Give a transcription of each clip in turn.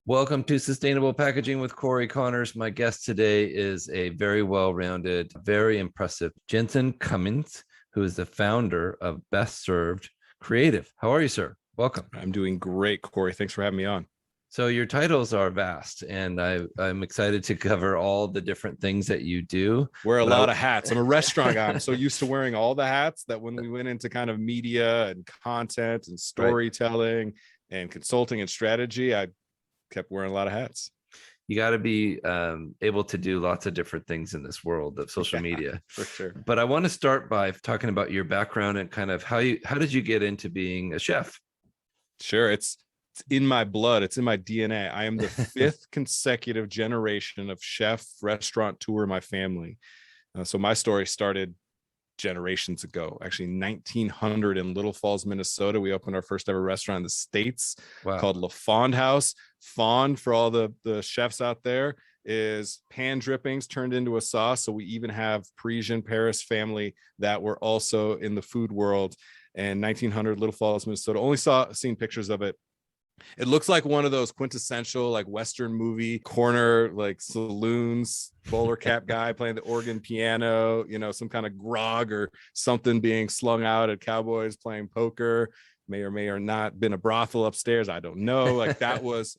Welcome to Sustainable Packaging with Cory Connors. My guest today is a very well-rounded, very impressive Jensen Cummings, who is the founder of Best Served Creative. How are you, sir? Welcome. I'm doing great, Cory. Thanks for having me on. So your titles are vast, and I'm excited to cover all the different things that you do. Wear a lot of hats. I'm a restaurant guy. I'm so used to wearing all the hats that when we went into kind of media and content and storytelling and consulting and strategy, I kept wearing a lot of hats. You got to be able to do lots of different things in this world of social media. For sure. But I want to start by talking about your background and kind of how did you get into being a chef? Sure. It's in my blood. It's in my DNA. I am the fifth consecutive generation of chef restaurateur in my family. So my story started generations ago, actually 1900 in Little Falls, Minnesota. We opened our first ever restaurant in the States called La Fond House. Fond, for all the chefs out there, is pan drippings turned into a sauce. So we even have Parisian Paris family that were also in the food world. And 1900 Little Falls, Minnesota. Only seen pictures of it. It looks like one of those quintessential like Western movie corner like saloons, bowler cap guy playing the organ piano, some kind of grog or something being slung out at cowboys playing poker. May or may or not been a brothel upstairs. I don't know. Like that was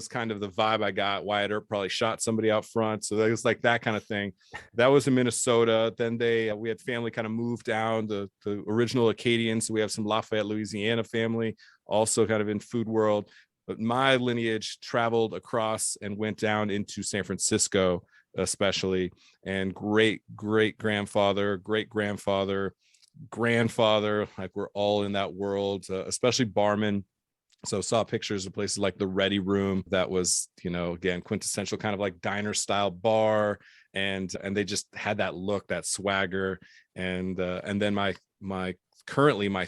kind of the vibe I got. Wyatt Earp probably shot somebody out front. So it was like that kind of thing. That was in Minnesota. Then we had family kind of move down, the original Acadians. So we have some Lafayette, Louisiana family, also kind of in food world. But my lineage traveled across and went down into San Francisco, especially, and great grandfather, grandfather, like we're all in that world, especially barman. So saw pictures of places like the Ready Room that was, again, quintessential kind of like diner style bar, and they just had that look, that swagger, and then my currently my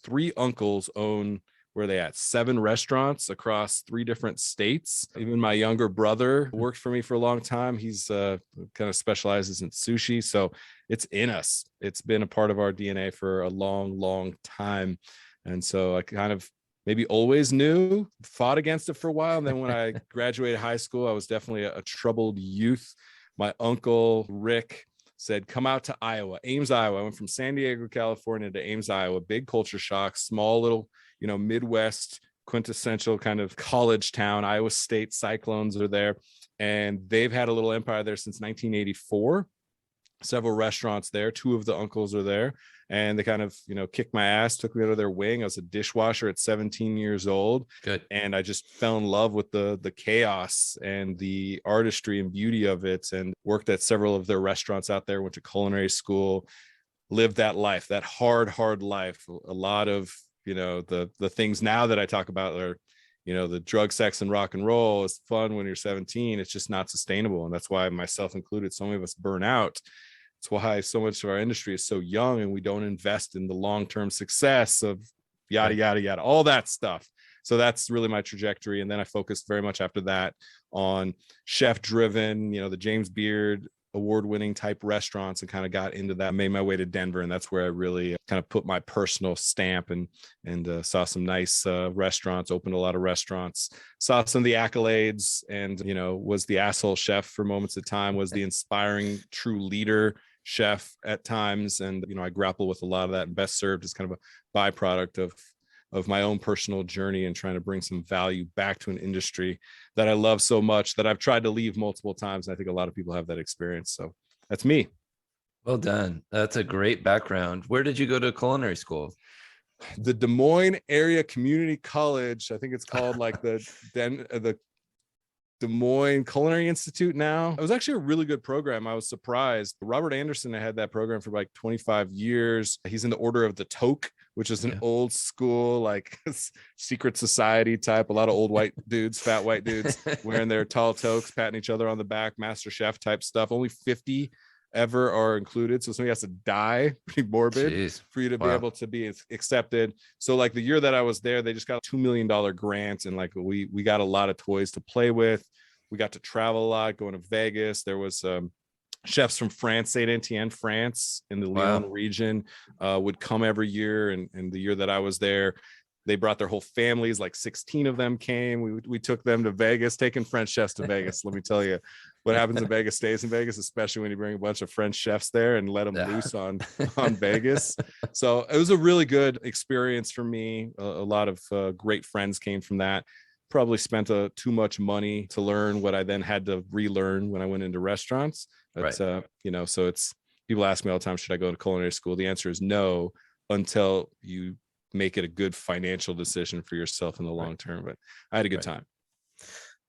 three uncles own, where they at 7 restaurants across 3 different states. Even my younger brother worked for me for a long time. He's kind of specializes in sushi. So it's in us. It's been a part of our DNA for a long time. And so I kind of maybe always knew, fought against it for a while. And then when I graduated high school, I was definitely a troubled youth. My uncle, Rick, said, come out to Iowa, Ames, Iowa. I went from San Diego, California to Ames, Iowa. Big culture shock, small little, Midwest quintessential kind of college town. Iowa State Cyclones are there, and they've had a little empire there since 1984. Several restaurants there. 2 of the uncles are there, and they kind of, kicked my ass, took me under their wing. I was a dishwasher at 17 years old. Good. And I just fell in love with the chaos and the artistry and beauty of it, and worked at several of their restaurants out there, went to culinary school, lived that life, that hard life. A lot of, the things now that I talk about are, the drug, sex, and rock and roll is fun when you're 17. It's just not sustainable. And that's why, myself included, so many of us burn out. It's why so much of our industry is so young, and we don't invest in the long-term success of yada, yada, yada, all that stuff. So that's really my trajectory. And then I focused very much after that on chef driven, the James Beard award-winning type restaurants, and kind of got into that, made my way to Denver. And that's where I really kind of put my personal stamp and saw some nice restaurants, opened a lot of restaurants, saw some of the accolades, and, was the asshole chef for moments of time, was the inspiring true leader chef at times. And, I grapple with a lot of that, and Best Served is kind of a byproduct of my own personal journey and trying to bring some value back to an industry that I love so much, that I've tried to leave multiple times. And I think a lot of people have that experience. So that's me. Well done. That's a great background. Where did you go to culinary school? The Des Moines Area Community College. I think it's called like the Des Moines Culinary Institute now. It was actually a really good program. I was surprised. Robert Anderson had that program for like 25 years. He's in the Order of the Toque, which is an old school, like secret society type. A lot of old white dudes, fat white dudes wearing their tall toques, patting each other on the back, Master Chef type stuff. Only 50 ever are included. So somebody has to die, pretty morbid, for you to be able to be accepted. So like the year that I was there, they just got a $2 million grant. And like we got a lot of toys to play with. We got to travel a lot, going to Vegas. There was chefs from France, Saint Etienne, France, in the Lyon region, would come every year. And the year that I was there, They brought their whole families, like 16 of them came. We took them to Vegas, taking French chefs to Vegas. Let me tell you, what happens in Vegas stays in Vegas, especially when you bring a bunch of French chefs there and let them loose on Vegas. So it was a really good experience for me. A lot of great friends came from that. Probably spent too much money to learn what I then had to relearn when I went into restaurants. But, so it's, people ask me all the time, should I go to culinary school? The answer is no, until you make it a good financial decision for yourself in the long term. But I had a good time.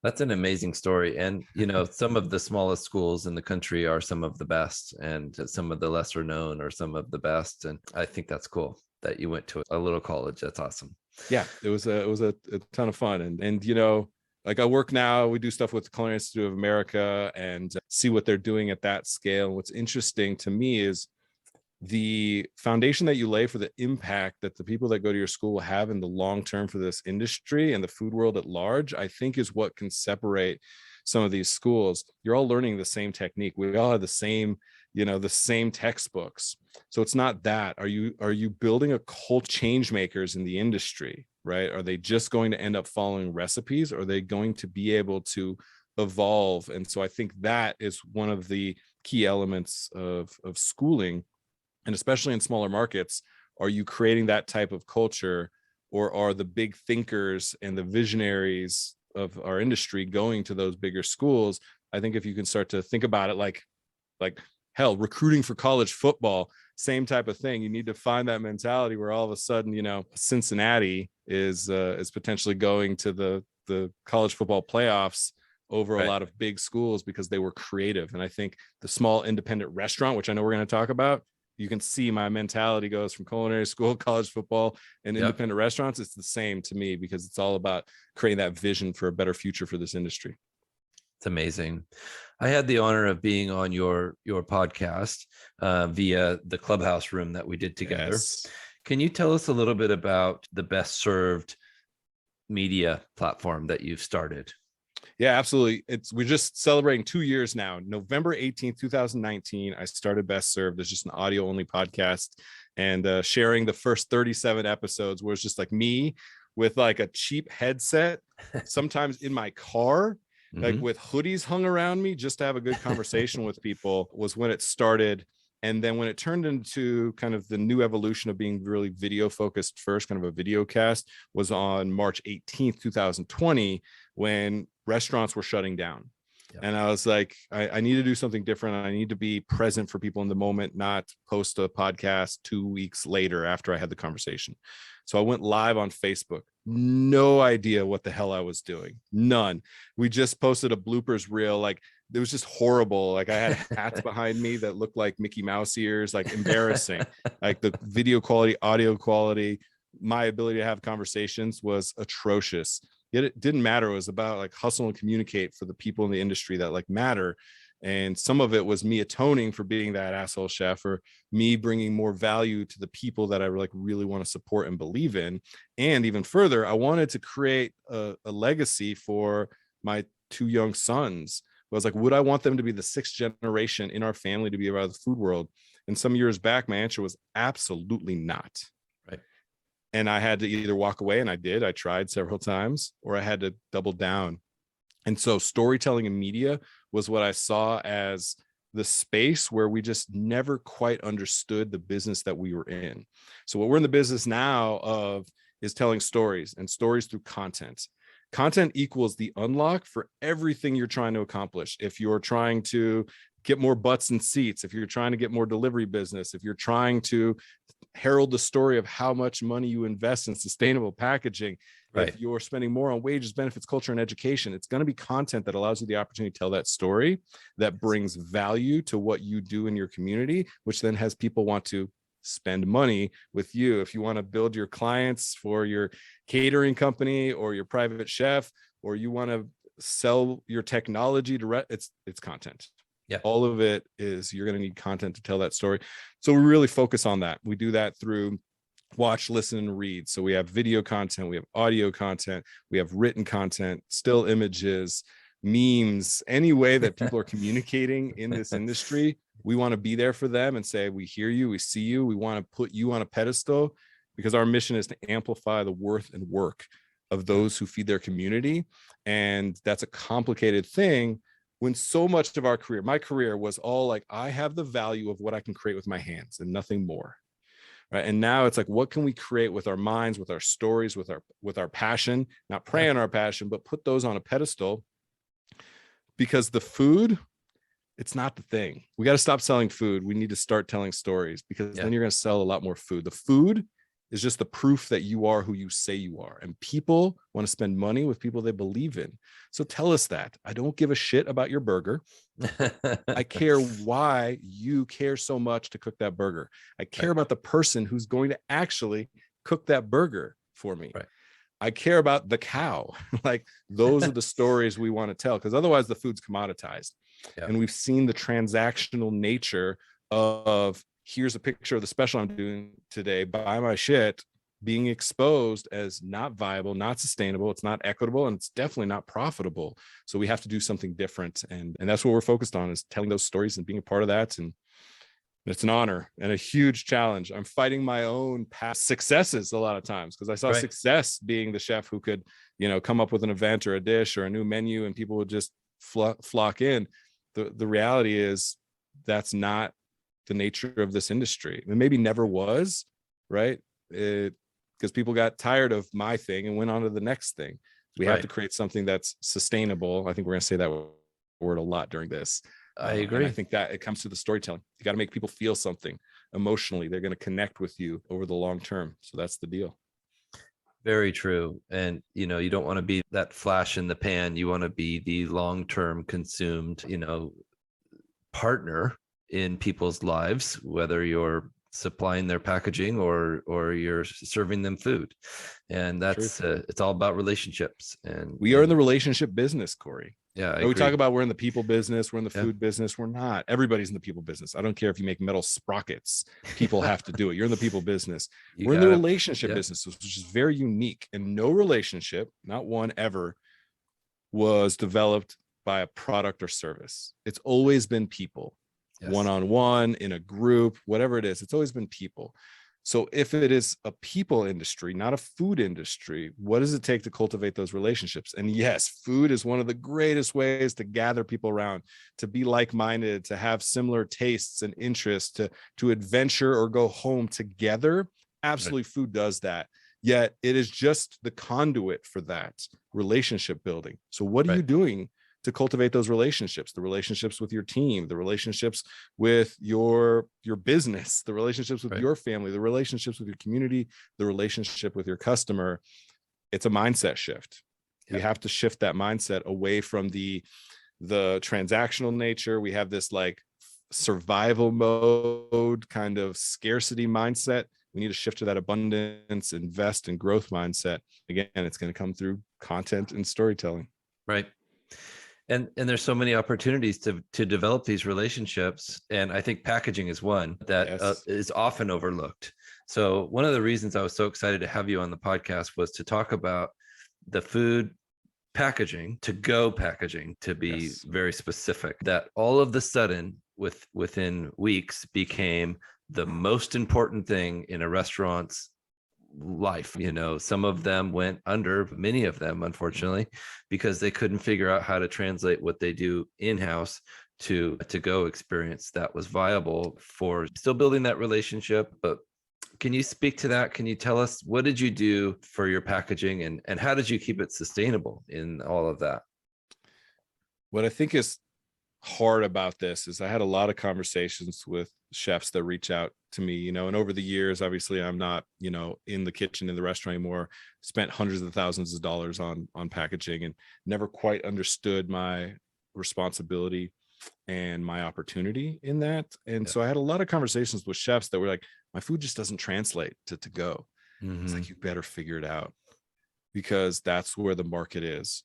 That's an amazing story. And, some of the smallest schools in the country are some of the best, and some of the lesser known are some of the best. And I think that's cool that you went to a little college. That's awesome. Yeah, it was a ton of fun. And like I work now, we do stuff with the Culinary Institute of America and see what they're doing at that scale. And what's interesting to me is the foundation that you lay for the impact that the people that go to your school will have in the long term for this industry and the food world at large, I think is what can separate some of these schools. You're all learning the same technique. We all have the same textbooks. So it's not that. Are you building a cult change makers in the industry, right? Are they just going to end up following recipes? Or are they going to be able to evolve? And so I think that is one of the key elements of schooling. And especially in smaller markets, are you creating that type of culture, or are the big thinkers and the visionaries of our industry going to those bigger schools? I think if you can start to think about it like hell, recruiting for college football, same type of thing. You need to find that mentality where all of a sudden, Cincinnati is potentially going to the college football playoffs over a lot of big schools because they were creative. And I think the small independent restaurant, which I know we're going to talk about, you can see my mentality goes from culinary school, college football, and independent restaurants. It's the same to me because it's all about creating that vision for a better future for this industry. It's amazing. I had the honor of being on your podcast via the Clubhouse room that we did together. Yes. Can you tell us a little bit about the Best Served media platform that you've started? Yeah, absolutely. We're just celebrating 2 years now. November 18th, 2019, I started Best Served as just an audio only podcast, and sharing the first 37 episodes where it's just like me with like a cheap headset, sometimes in my car, like with hoodies hung around me just to have a good conversation with people, was when it started. And then when it turned into kind of the new evolution of being really video focused first, kind of a video cast, was on March 18th, 2020, when restaurants were shutting down. And I was like, I need to do something different. I need to be present for people in the moment, not post a podcast 2 weeks later after I had the conversation. So I went live on Facebook. No idea what the hell I was doing. None. We just posted a bloopers reel. Like, it was just horrible. Like, I had hats behind me that looked like Mickey Mouse ears, like embarrassing. Like, the video quality, audio quality, my ability to have conversations was atrocious. Yet it didn't matter. It was about like hustle and communicate for the people in the industry that like matter. And some of it was me atoning for being that asshole chef, or me bringing more value to the people that I like really want to support and believe in. And even further, I wanted to create a legacy for my 2 young sons. I was like, would I want them to be the 6th generation in our family to be around the food world? And some years back, my answer was absolutely not. And I had to either walk away, and I did. I tried several times, or I had to double down. And so storytelling and media was what I saw as the space where we just never quite understood the business that we were in. So what we're in the business now of is telling stories, and stories through content. Content equals the unlock for everything you're trying to accomplish. If you're trying to get more butts and seats, if you're trying to get more delivery business, if you're trying to herald the story of how much money you invest in sustainable packaging, if you're spending more on wages, benefits, culture, and education, it's going to be content that allows you the opportunity to tell that story that brings value to what you do in your community, which then has people want to spend money with you. If you want to build your clients for your catering company or your private chef, or you want to sell your technology to it's content. All of it is, you're going to need content to tell that story. So we really focus on that. We do that through watch, listen, and read. So we have video content, we have audio content, we have written content, still images, memes, any way that people are communicating in this industry. We want to be there for them and say, we hear you, we see you, we want to put you on a pedestal. because our mission is to amplify the worth and work of those who feed their community. And that's a complicated thing when so much of our career, my career was all like, I have the value of what I can create with my hands and nothing more. Right. And now it's like, what can we create with our minds, with our stories, with our passion, not prey on our passion, but put those on a pedestal, because the food, it's not the thing. We got to stop selling food. We need to start telling stories, because then you're going to sell a lot more food. The food is just the proof that you are who you say you are. And people want to spend money with people they believe in. So tell us that. I don't give a shit about your burger. I care why you care so much to cook that burger. I care about the person who's going to actually cook that burger for me. Right. I care about the cow. Like, those are the stories we want to tell, because otherwise the food's commoditized. Yeah. And we've seen the transactional nature of, here's a picture of the special I'm doing today, buy my shit, being exposed as not viable, not sustainable, it's not equitable, and it's definitely not profitable. So we have to do something different. And that's what we're focused on, is telling those stories and being a part of that. And it's an honor and a huge challenge. I'm fighting my own past successes a lot of times, because I saw success being the chef who could, come up with an event or a dish or a new menu and people would just flock in. The reality is that's not the nature of this industry. It maybe never was, right? Because people got tired of my thing and went on to the next thing. We have to create something that's sustainable. I think we're going to say that word a lot during this. I agree. And I think that it comes to the storytelling. You got to make people feel something emotionally. They're going to connect with you over the long term. So that's the deal. Very true. And, you don't want to be that flash in the pan. You want to be the long-term consumed, partner in people's lives, whether you're supplying their packaging or you're serving them food. And that's it's all about relationships. And we are in the relationship business, Cory. Yeah, we talk about we're in the people business, we're in the food business. We're not. Everybody's in the people business. I don't care if you make metal sprockets, people have to do it. You're in the people business. We're in the relationship business, which is very unique. And no relationship, not one ever, was developed by a product or service. It's always been people, one-on-one, in a group, whatever it is. It's always been people. So if it is a people industry, not a food industry, what does it take to cultivate those relationships? And yes, food is one of the greatest ways to gather people around, to be like-minded, to have similar tastes and interests, to adventure or go home together. Absolutely, food does that. Yet it is just the conduit for that relationship building. So what are you doing to cultivate those relationships, the relationships with your team, the relationships with your business, the relationships with your family, the relationships with your community, the relationship with your customer? It's a mindset shift. We have to shift that mindset away from the transactional nature. We have this like survival mode kind of scarcity mindset. We need to shift to that abundance, invest, and growth mindset. Again, it's going to come through content and storytelling. Right. And there's so many opportunities to develop these relationships. And I think packaging is one that is often overlooked. So one of the reasons I was so excited to have you on the podcast was to talk about the food packaging, to-go packaging, to be very specific, that all of the sudden within weeks became the most important thing in a restaurant's life. Some of them went under, many of them, unfortunately, because they couldn't figure out how to translate what they do in-house to go experience that was viable for still building that relationship. But can you speak to that? Can you tell us, what did you do for your packaging, and how did you keep it sustainable in all of that? What I think is hard about this is I had a lot of conversations with chefs that reach out to me, and over the years, obviously I'm not, in the kitchen, in the restaurant anymore, spent hundreds of thousands of dollars on packaging and never quite understood my responsibility and my opportunity in that. And so I had a lot of conversations with chefs that were like, my food just doesn't translate to go. It's like, you better figure it out, because that's where the market is.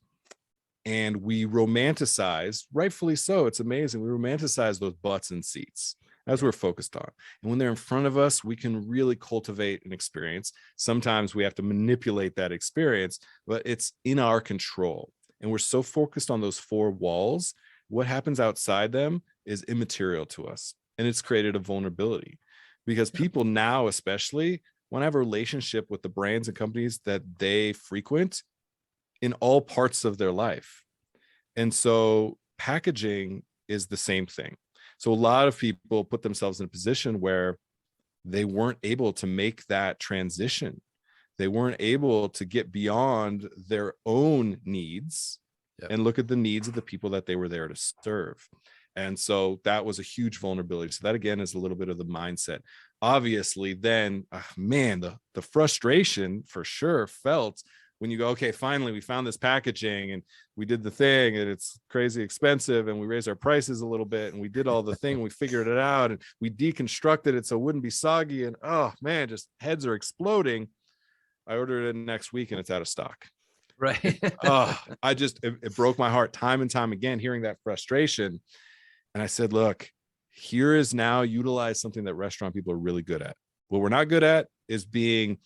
And we romanticize, rightfully so, it's amazing, we romanticize those butts and seats. That's what we're focused on. And when they're in front of us, we can really cultivate an experience. Sometimes we have to manipulate that experience, but it's in our control. And we're so focused on those four walls, what happens outside them is immaterial to us. And it's created a vulnerability, because people now especially want to have a relationship with the brands and companies that they frequent in all parts of their life. And so packaging is the same thing. So a lot of people put themselves in a position where they weren't able to make that transition. They weren't able to get beyond their own needs and look at the needs of the people that they were there to serve. And so that was a huge vulnerability. So that, again, is a little bit of the mindset. Obviously, then, man, the frustration for sure felt when you go, okay, finally, we found this packaging and we did the thing and it's crazy expensive and we raised our prices a little bit and we did all the thing, we figured it out and we deconstructed it so it wouldn't be soggy. And oh man, just heads are exploding. I ordered it next week and it's out of stock. Right. It broke my heart time and time again, hearing that frustration. And I said, look, here is now utilize something that restaurant people are really good at. What we're not good at is being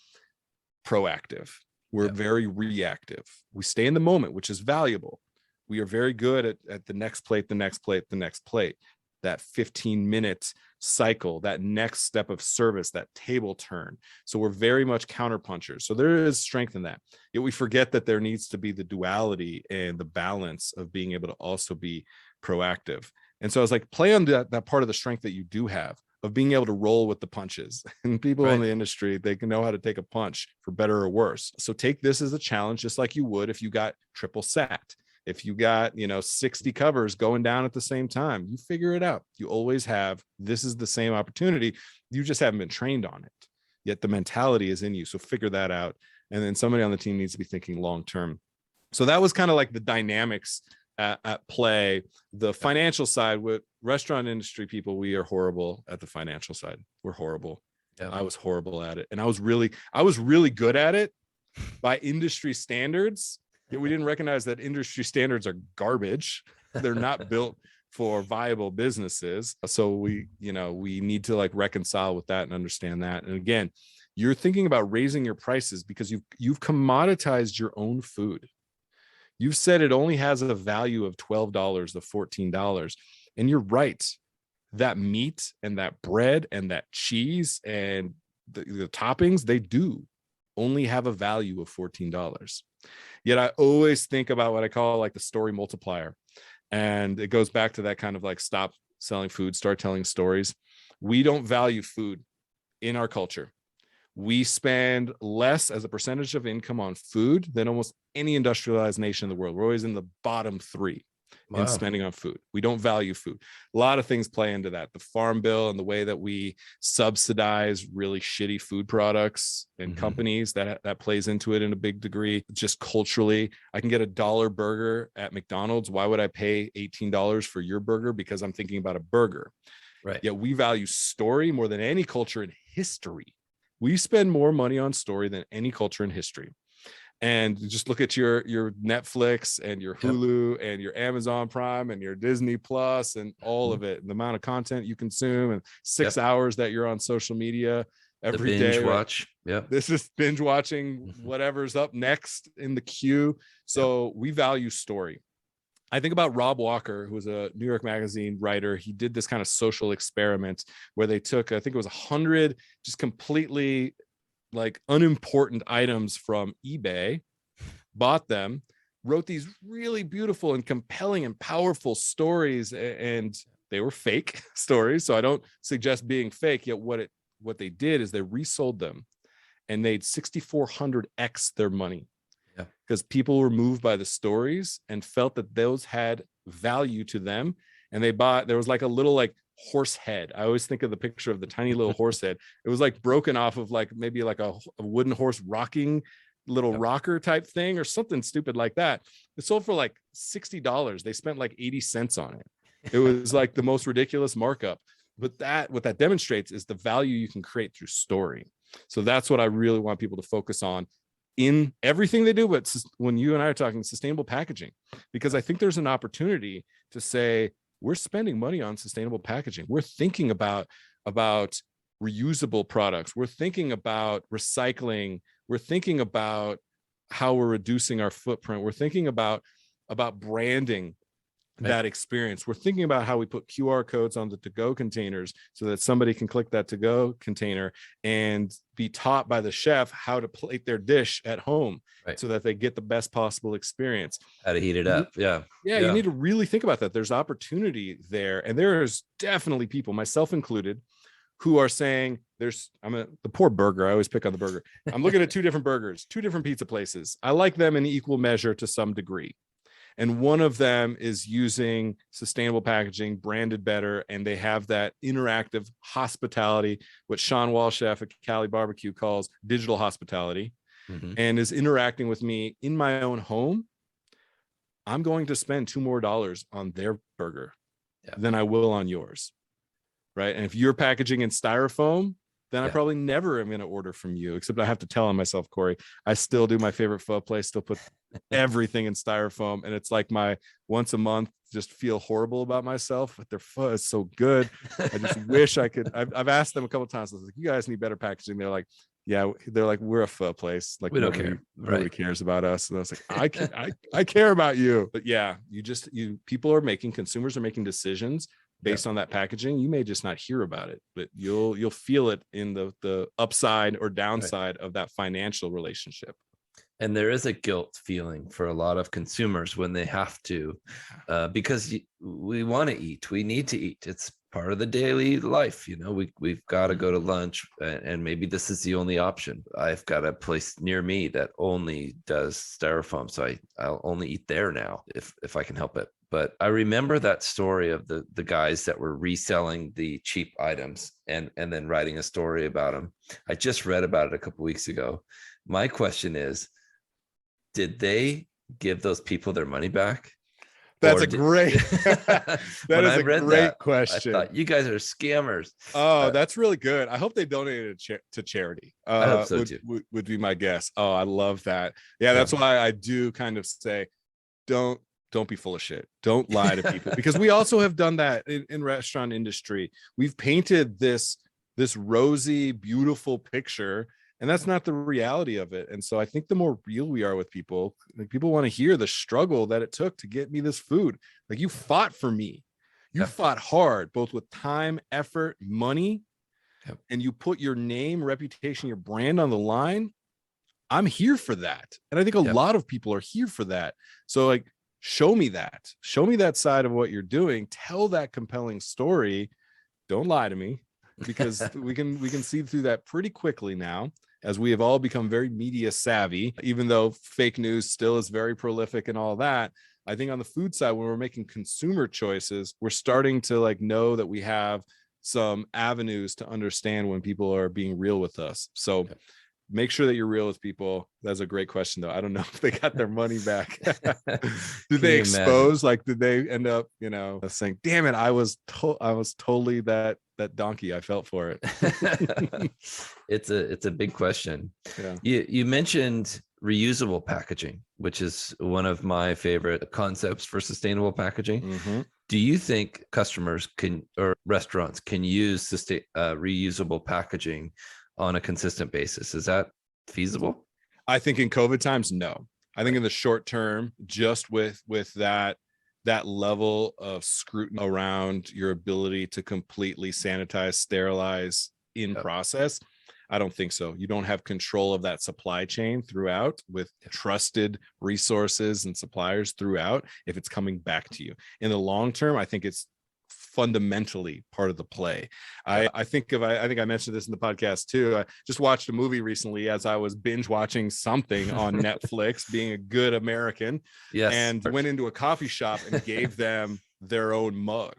proactive. We're very reactive. We stay in the moment, which is valuable. We are very good at the next plate, the next plate, the next plate, that 15-minute cycle, that next step of service, that table turn. So we're very much counterpunchers. So there is strength in that. Yet we forget that there needs to be the duality and the balance of being able to also be proactive. And so I was like, play on that part of the strength that you do have, of being able to roll with the punches. And people in the industry, they can know how to take a punch for better or worse. So take this as a challenge, just like you would if you got triple sat. If you got, 60 covers going down at the same time, you figure it out. You always have. This is the same opportunity. You just haven't been trained on it. Yet the mentality is in you. So figure that out. And then somebody on the team needs to be thinking long term. So that was kind of like the dynamics at play. The financial side, with restaurant industry people, we are horrible at the financial side. We're horrible. I was horrible at it. And I was really good at it by industry standards. Yet we didn't recognize that industry standards are garbage. They're not built for viable businesses. So we need to like reconcile with that and understand that. And again, you're thinking about raising your prices because you've commoditized your own food. You've said it only has a value of $12 to $14. And you're right. That meat and that bread and that cheese and the toppings, they do only have a value of $14. Yet I always think about what I call like the story multiplier. And it goes back to that kind of like stop selling food, start telling stories. We don't value food in our culture. We spend less as a percentage of income on food than almost any industrialized nation in the world. We're always in the bottom 3 in spending on food. We don't value food. A lot of things play into that. The farm bill and the way that we subsidize really shitty food products and companies, that plays into it in a big degree. Just culturally, I can get $1 burger at McDonald's. Why would I pay $18 for your burger? Because I'm thinking about a burger. Right. Yet we value story more than any culture in history. We spend more money on story than any culture in history. And just look at your Netflix and your Hulu and your Amazon Prime and your Disney Plus and all of it, and the amount of content you consume and 6 hours that you're on social media every day. Binge watch. This is binge watching whatever's up next in the queue. So we value story. I think about Rob Walker, who was a New York Magazine writer. He did this kind of social experiment where they took, I think it was 100 just completely like unimportant items from eBay, bought them, wrote these really beautiful and compelling and powerful stories, and they were fake stories. So I don't suggest being fake. Yet what they did is they resold them and made 6,400x their money. Because people were moved by the stories and felt that those had value to them. And there was like a little like horse head. I always think of the picture of the tiny little horse head. It was like broken off of like maybe like a wooden horse rocking little rocker type thing or something stupid like that. It sold for like $60. They spent like 80 cents on it. It was like the most ridiculous markup. But what that demonstrates is the value you can create through story. So that's what I really want people to focus on in everything they do. But when you and I are talking sustainable packaging, because I think there's an opportunity to say, we're spending money on sustainable packaging. We're thinking about reusable products. We're thinking about recycling. We're thinking about how we're reducing our footprint. We're thinking about branding. that experience. We're thinking about how we put QR codes on the to-go containers so that somebody can click that to-go container and be taught by the chef how to plate their dish at home, Right. so that they get the best possible experience. How to heat it up. Yeah. You need to really think about that. There's opportunity there. And there's definitely people, myself included, who are saying the poor burger. I always pick on the burger. I'm looking at two different burgers, two different pizza places. I like them in equal measure to some degree. And one of them is using sustainable packaging, branded better, and they have that interactive hospitality, what Sean Walchef at Cali Barbecue calls digital hospitality, and is interacting with me in my own home. I'm going to spend $2 more on their burger than I will on yours. Right. And if you're packaging in styrofoam, then I probably never am going to order from you, except I have to tell on myself, Cory. I still do my favorite pho place, still put everything in styrofoam. And it's like my once a month, just feel horrible about myself, but their pho is so good. I just wish I could. I've asked them a couple of times. I was like, you guys need better packaging. They're like, we're a pho place. Like, we don't care. Nobody cares about us. And I was like, I care about you. But yeah, consumers are making decisions based on that packaging. You may just not hear about it, but you'll feel it in the upside or downside of that financial relationship. And there is a guilt feeling for a lot of consumers when they have to, because we want to eat, we need to eat. It's part of the daily life. We've got to go to lunch, and maybe this is the only option. I've got a place near me that only does styrofoam, so I'll only eat there now if I can help it. But I remember that story of the guys that were reselling the cheap items and then writing a story about them. I just read about it a couple of weeks ago. My question is, did they give those people their money back? That's a great question. I thought, you guys are scammers. That's really good. I hope they donated to charity. I hope so too. Would be my guess. Oh, I love that. Yeah, that's why I do kind of say, don't be full of shit. Don't lie to people, because we also have done that in restaurant industry. We've painted this rosy, beautiful picture, and that's not the reality of it. And so I think the more real we are with people, like, people want to hear the struggle that it took to get me this food. Like, you fought for me. You fought hard, both with time, effort, money, and you put your name, reputation, your brand on the line. I'm here for that. And I think a lot of people are here for that. So, like, show me that side of what you're doing. Tell that compelling story. Don't lie to me, because we can see through that pretty quickly now, as we have all become very media savvy, even though fake news still is very prolific and all that. I think on the food side, when we're making consumer choices, we're starting to know that we have some avenues to understand when people are being real with us. So make sure that you're real with people. That's a great question, though. I don't know if they got their money back. Did they expose? Like, did they end up, saying, "Damn it, I was totally that donkey. I felt for it." It's a big question. Yeah. You mentioned reusable packaging, which is one of my favorite concepts for sustainable packaging. Do you think customers or restaurants can use reusable packaging on a consistent basis? Is that feasible? I think in COVID times, no. I think in the short term, just with that level of scrutiny around your ability to completely sanitize, sterilize in process, I don't think so. You don't have control of that supply chain throughout with trusted resources and suppliers throughout if it's coming back to you. In the long term, I think it's fundamentally part of the play. I think I mentioned this in the podcast too. I just watched a movie recently as I was binge watching something on Netflix, being a good American, and went into a coffee shop and gave them their own mug,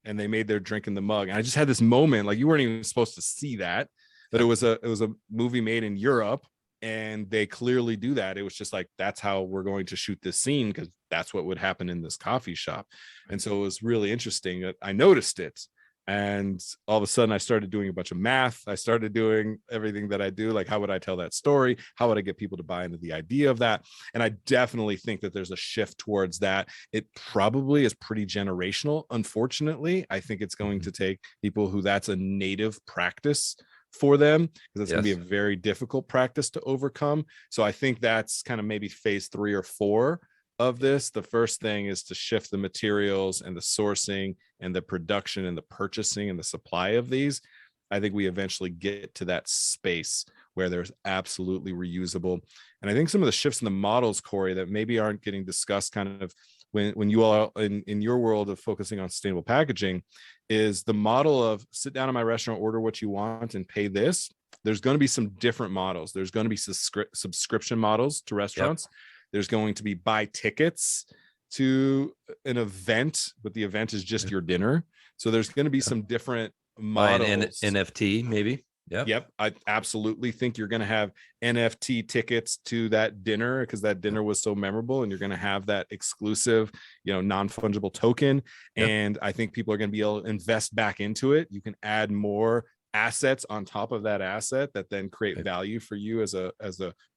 and they made their drink in the mug. And I just had this moment, like, you weren't even supposed to see that, but it was a movie made in Europe, and they clearly do that. It was just like, that's how we're going to shoot this scene, because that's what would happen in this coffee shop. And so it was really interesting. I noticed it, and all of a sudden I started doing a bunch of math. I started doing everything that I do. Like, how would I tell that story? How would I get people to buy into the idea of that? And I definitely think that there's a shift towards that. It probably is pretty generational. Unfortunately, I think it's going to take people who that's a native practice for them, because it's going to be a very difficult practice to overcome. So I think that's kind of maybe phase 3 or 4 of this, the first thing is to shift the materials and the sourcing and the production and the purchasing and the supply of these. I think we eventually get to that space where there's absolutely reusable. And I think some of the shifts in the models, Cory, that maybe aren't getting discussed kind of when you all in your world of focusing on sustainable packaging, is the model of sit down in my restaurant, order what you want and pay this. There's going to be some different models. There's going to be subscription models to restaurants. Yep. There's going to be buy tickets to an event, but the event is just your dinner. So there's going to be some different models. NFT maybe. Yep. I absolutely think you're going to have NFT tickets to that dinner because that dinner was so memorable, and you're going to have that exclusive, non-fungible token. Yep. And I think people are going to be able to invest back into it. You can add more assets on top of that asset that then create value for you as a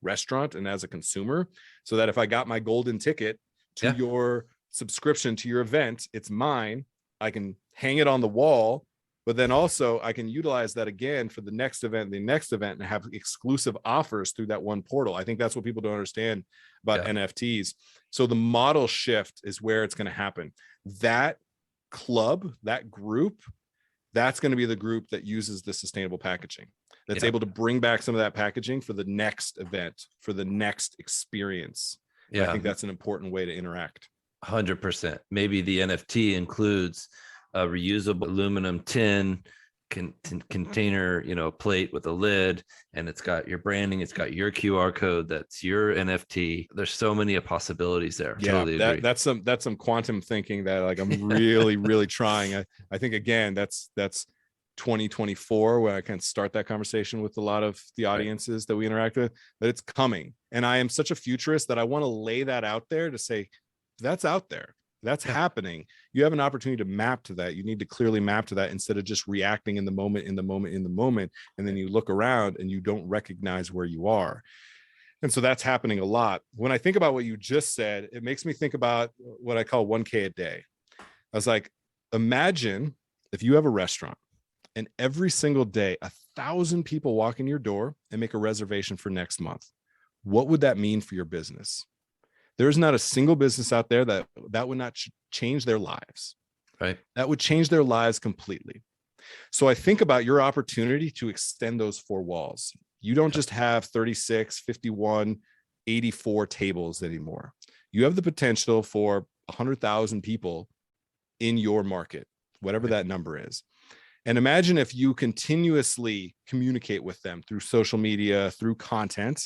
restaurant and as a consumer, so that if I got my golden ticket to your subscription to your event, it's mine. I can hang it on the wall, but then also I can utilize that again for the next event, and have exclusive offers through that one portal. I think that's what people don't understand about NFTs. So the model shift is where it's going to happen. That club, that group, that's going to be the group that uses the sustainable packaging, that's able to bring back some of that packaging for the next event, for the next experience. Yeah. I think that's an important way to interact. 100%. Maybe the NFT includes a reusable aluminum tin container, plate with a lid, and it's got your branding, it's got your QR code, that's your NFT. There's so many possibilities there. Yeah, totally agree. That's some quantum thinking that like I'm really really trying. I think again that's 2024 where I can start that conversation with a lot of the audiences that we interact with, that it's coming. And I am such a futurist that I want to lay that out there to say that's out there. That's happening. You have an opportunity to map to that. You need to clearly map to that instead of just reacting in the moment. And then you look around and you don't recognize where you are. And so that's happening a lot. When I think about what you just said, it makes me think about what I call 1K a day. I was like, imagine if you have a restaurant and every single day, 1,000 people walk in your door and make a reservation for next month. What would that mean for your business? There's not a single business out there that would not change their lives. Right. That would change their lives completely. So I think about your opportunity to extend those four walls. You don't just have 36, 51, 84 tables anymore. You have the potential for 100,000 people in your market, whatever that number is. And imagine if you continuously communicate with them through social media, through content,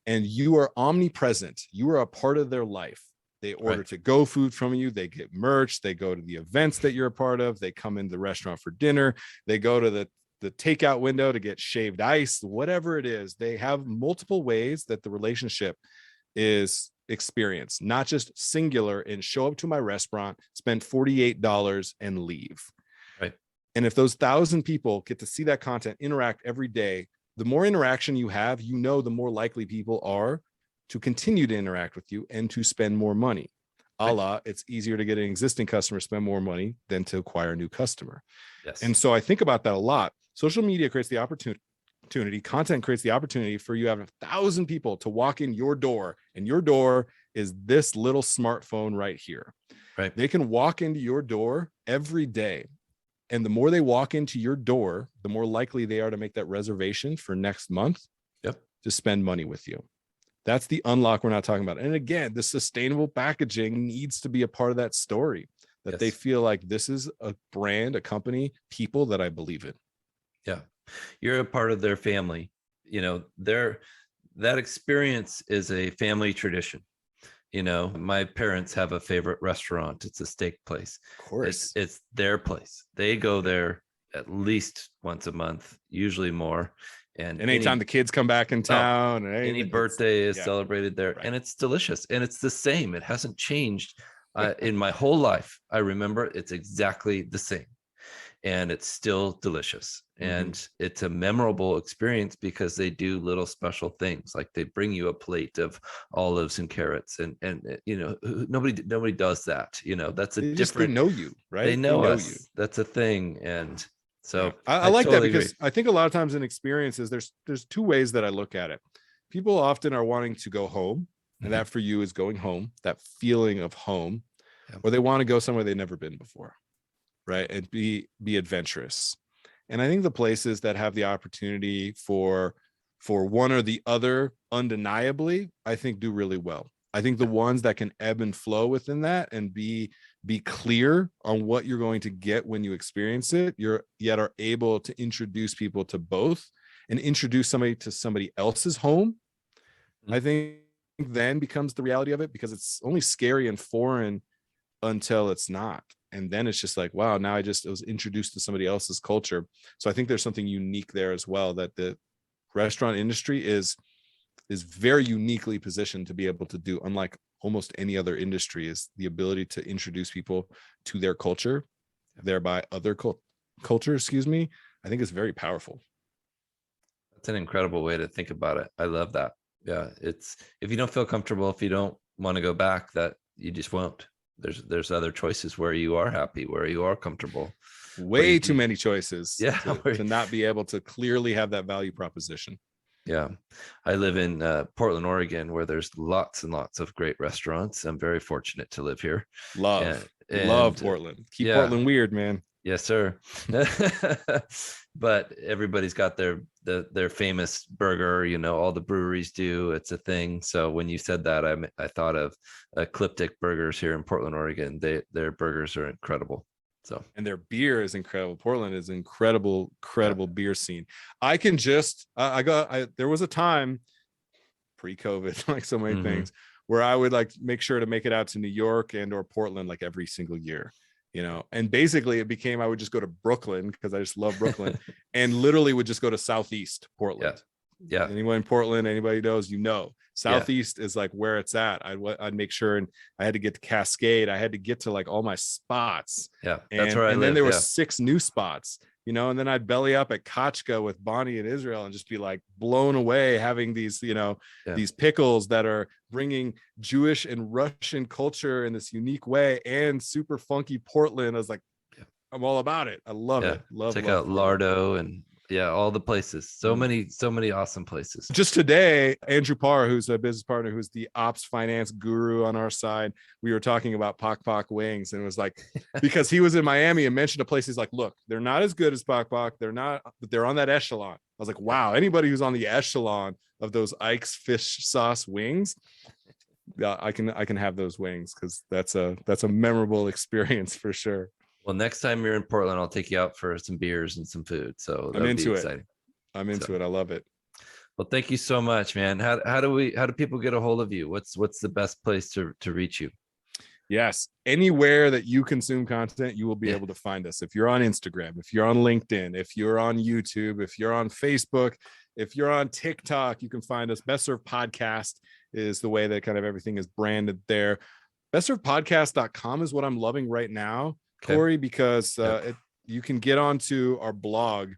and you are omnipresent. You are a part of their life. They order to go food from you. They get merch. They go to the events that you're a part of. They come into the restaurant for dinner. They go to the takeout window to get shaved ice, whatever it is. They have multiple ways that the relationship is experienced, not just singular and show up to my restaurant, spend $48 and leave. Right. And if those 1,000 people get to see that content, interact every day, the more interaction you have, the more likely people are to continue to interact with you and to spend more money. It's easier to get an existing customer to spend more money than to acquire a new customer. Yes. And so I think about that a lot. Social media creates the opportunity, content creates the opportunity for you to have 1,000 people to walk in your door, and your door is this little smartphone right here. Right. They can walk into your door every day. And the more they walk into your door, the more likely they are to make that reservation for next month to spend money with you. That's the unlock we're not talking about. And again, the sustainable packaging needs to be a part of that story, that they feel like this is a brand, a company, people that I believe in. Yeah. You're a part of their family. That experience is a family tradition. My parents have a favorite restaurant. It's a steak place. Of course. It's their place. They go there at least once a month, usually more. And anytime the kids come back in town, any birthday is celebrated there, and it's delicious. And it's the same. It hasn't changed in my whole life. I remember it's exactly the same. And it's still delicious. And it's a memorable experience because they do little special things, like they bring you a plate of olives and carrots, and nobody does that. That's a different. They know you, right? They know us. You. That's a thing. And so I like totally that because I think a lot of times in experiences, there's two ways that I look at it. People often are wanting to go home And that for you is going home, that feeling of home, Yeah. or they want to go somewhere they've never been before, right? And be adventurous. And I think the places that have the opportunity for one or the other undeniably, I think do really well. I think the ones that can ebb and flow within that and be clear on what you're going to get when you experience it, you're yet are able to introduce people to both and introduce somebody to somebody else's home. I think then becomes the reality of it, because it's only scary and foreign until it's not. And then it's just like, wow, now I was introduced to somebody else's culture. So I think there's something unique there as well, that the restaurant industry is very uniquely positioned to be able to do, unlike almost any other industry, is the ability to introduce people to their culture, thereby other culture, I think is very powerful. That's an incredible way to think about it. I love that. Yeah. It's, if you don't feel comfortable, if you don't want to go back, that you just won't. There's other choices where you are happy, where you are comfortable. Way too many choices to not be able to clearly have that value proposition. Yeah. I live in Portland, Oregon, where there's lots and lots of great restaurants. I'm very fortunate to live here. Love Portland. Keep Portland weird, man. Yes, sir. But everybody's got their famous burger, all the breweries do. It's a thing. So when you said that, I thought of Ecliptic Burgers here in Portland, Oregon. Their burgers are incredible. So, and their beer is incredible. Portland is incredible beer scene. I can just there was a time pre-COVID, like so many things, where I would like make sure to make it out to New York and or Portland like every single year. And basically it became, I would just go to Brooklyn because I just love Brooklyn and literally would just go to Southeast Portland. Yeah. Anyone in Portland, anybody knows, Southeast is like where it's at. I'd make sure, and I had to get to Cascade. I had to get to like all my spots. Yeah. That's where I live. And then there were 6 new spots, and then I'd belly up at Kochka with Bonnie and Israel and just be like blown away having these, these pickles that are bringing Jewish and Russian culture in this unique way and super funky Portland. I was like, I'm all about it. I love it. Check out Lardo and all the places. So many awesome places. Just today, Andrew Parr, who's a business partner, who's the ops finance guru on our side, we were talking about Pak Pak Wings, and it was like, because he was in Miami and mentioned a place. He's like, look, they're not as good as Pak Pak. They're not, but they're on that echelon. I was like, wow, anybody who's on the echelon of those Ike's fish sauce wings, I can have those wings, because that's a memorable experience for sure. Well, next time you're in Portland, I'll take you out for some beers and some food. So I'm into it. I'm into it. I love it. Well, thank you so much, man. How do people get a hold of you? What's the best place to reach you? Yes. Anywhere that you consume content, you will be able to find us. If you're on Instagram, if you're on LinkedIn, if you're on YouTube, if you're on Facebook, if you're on TikTok, you can find us. Best Served Podcast is the way that kind of everything is branded there. bestservedpodcast.com is what I'm loving right now, Cory, because you can get onto our blog,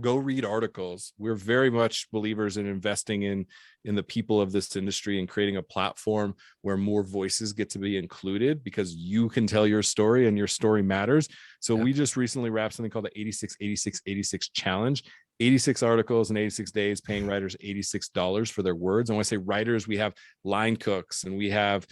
go read articles. We're very much believers in investing in the people of this industry and creating a platform where more voices get to be included, because you can tell your story and your story matters. So we just recently wrapped something called the 86 challenge. 86 articles in 86 days, paying writers $86 for their words. And when I say writers, we have line cooks, and we have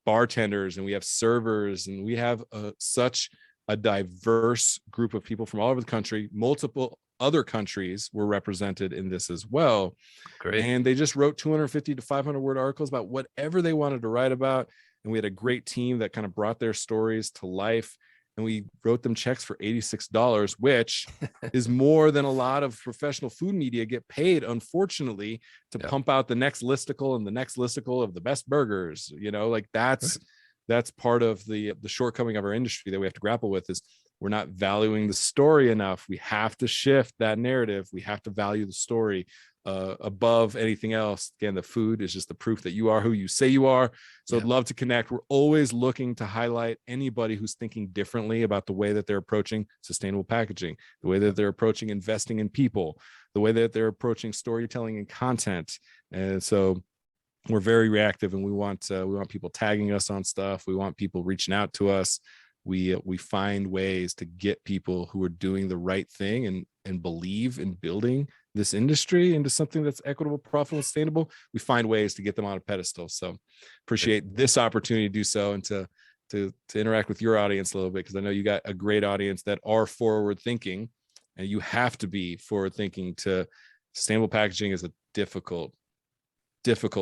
bartenders, and we have servers, and we have such a diverse group of people from all over the country. Multiple other countries were represented in this as well. Great. And they just wrote 250 to 500 word articles about whatever they wanted to write about. And we had a great team that kind of brought their stories to life. And we wrote them checks for $86, which is more than a lot of professional food media get paid, unfortunately, to pump out the next listicle and the next listicle of the best burgers. That's part of the shortcoming of our industry that we have to grapple with, is we're not valuing the story enough. We have to shift that narrative. We have to value the story above anything else. Again, the food is just the proof that you are who you say you are. So I'd love to connect. We're always looking to highlight anybody who's thinking differently about the way that they're approaching sustainable packaging, the way that they're approaching investing in people, the way that they're approaching storytelling and content. And so we're very reactive, and we want people tagging us on stuff. We want people reaching out to us. We find ways to get people who are doing the right thing and believe in building this industry into something that's equitable, profitable, sustainable, we find ways to get them on a pedestal. So appreciate this opportunity to do so, and to interact with your audience a little bit, because I know you got a great audience that are forward thinking, and you have to be forward thinking. To sustainable packaging is a difficult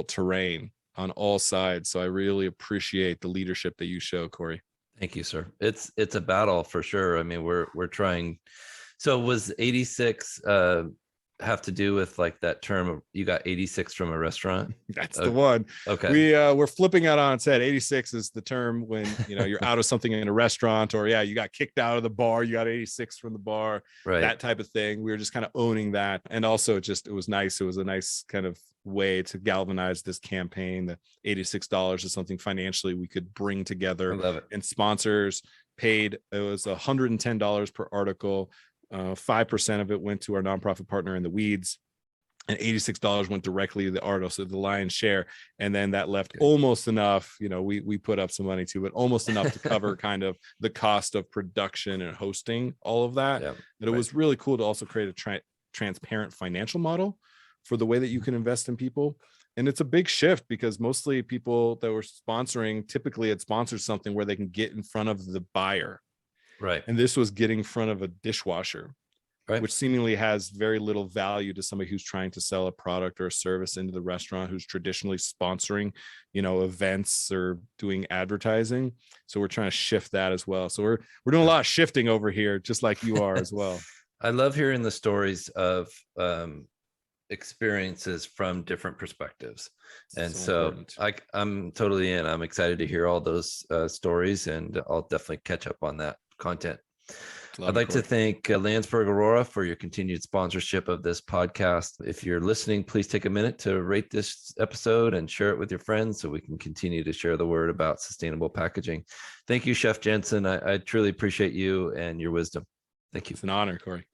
terrain on all sides. So I really appreciate the leadership that you show, Cory. Thank you, sir. It's a battle for sure. I mean, we're trying. So was 86 have to do with like that term, you got 86 from a restaurant? That's the one. Okay. We're flipping out on its head. 86 is the term when, you know, you're out of something in a restaurant, or you got kicked out of the bar, you got 86 from the bar, right? That type of thing. We were just kind of owning that. And also it was nice. It was a nice kind of way to galvanize this campaign. The $86 is something financially we could bring together. I love it. And sponsors paid, it was $110 per article. 5% of it went to our nonprofit partner In the Weeds, and $86 went directly to the artist, so the lion's share. And then that left almost enough, you know, we put up some money too, but almost enough to cover kind of the cost of production and hosting all of that. Yeah, but it was really cool to also create a transparent financial model for the way that you can invest in people. And it's a big shift, because mostly people that were sponsoring typically had sponsored something where they can get in front of the buyer. Right. And this was getting in front of a dishwasher, right, which seemingly has very little value to somebody who's trying to sell a product or a service into the restaurant, who's traditionally sponsoring, you know, events or doing advertising. So we're trying to shift that as well. So we're doing a lot of shifting over here, just like you are as well. I love hearing the stories of experiences from different perspectives. And so I'm totally in. I'm excited to hear all those stories, and I'll definitely catch up on that content. I'd like to thank Landsberg Aurora for your continued sponsorship of this podcast. If you're listening, please take a minute to rate this episode and share it with your friends so we can continue to share the word about sustainable packaging. Thank you, Chef Jensen. I truly appreciate you and your wisdom. Thank you. It's an honor, Cory.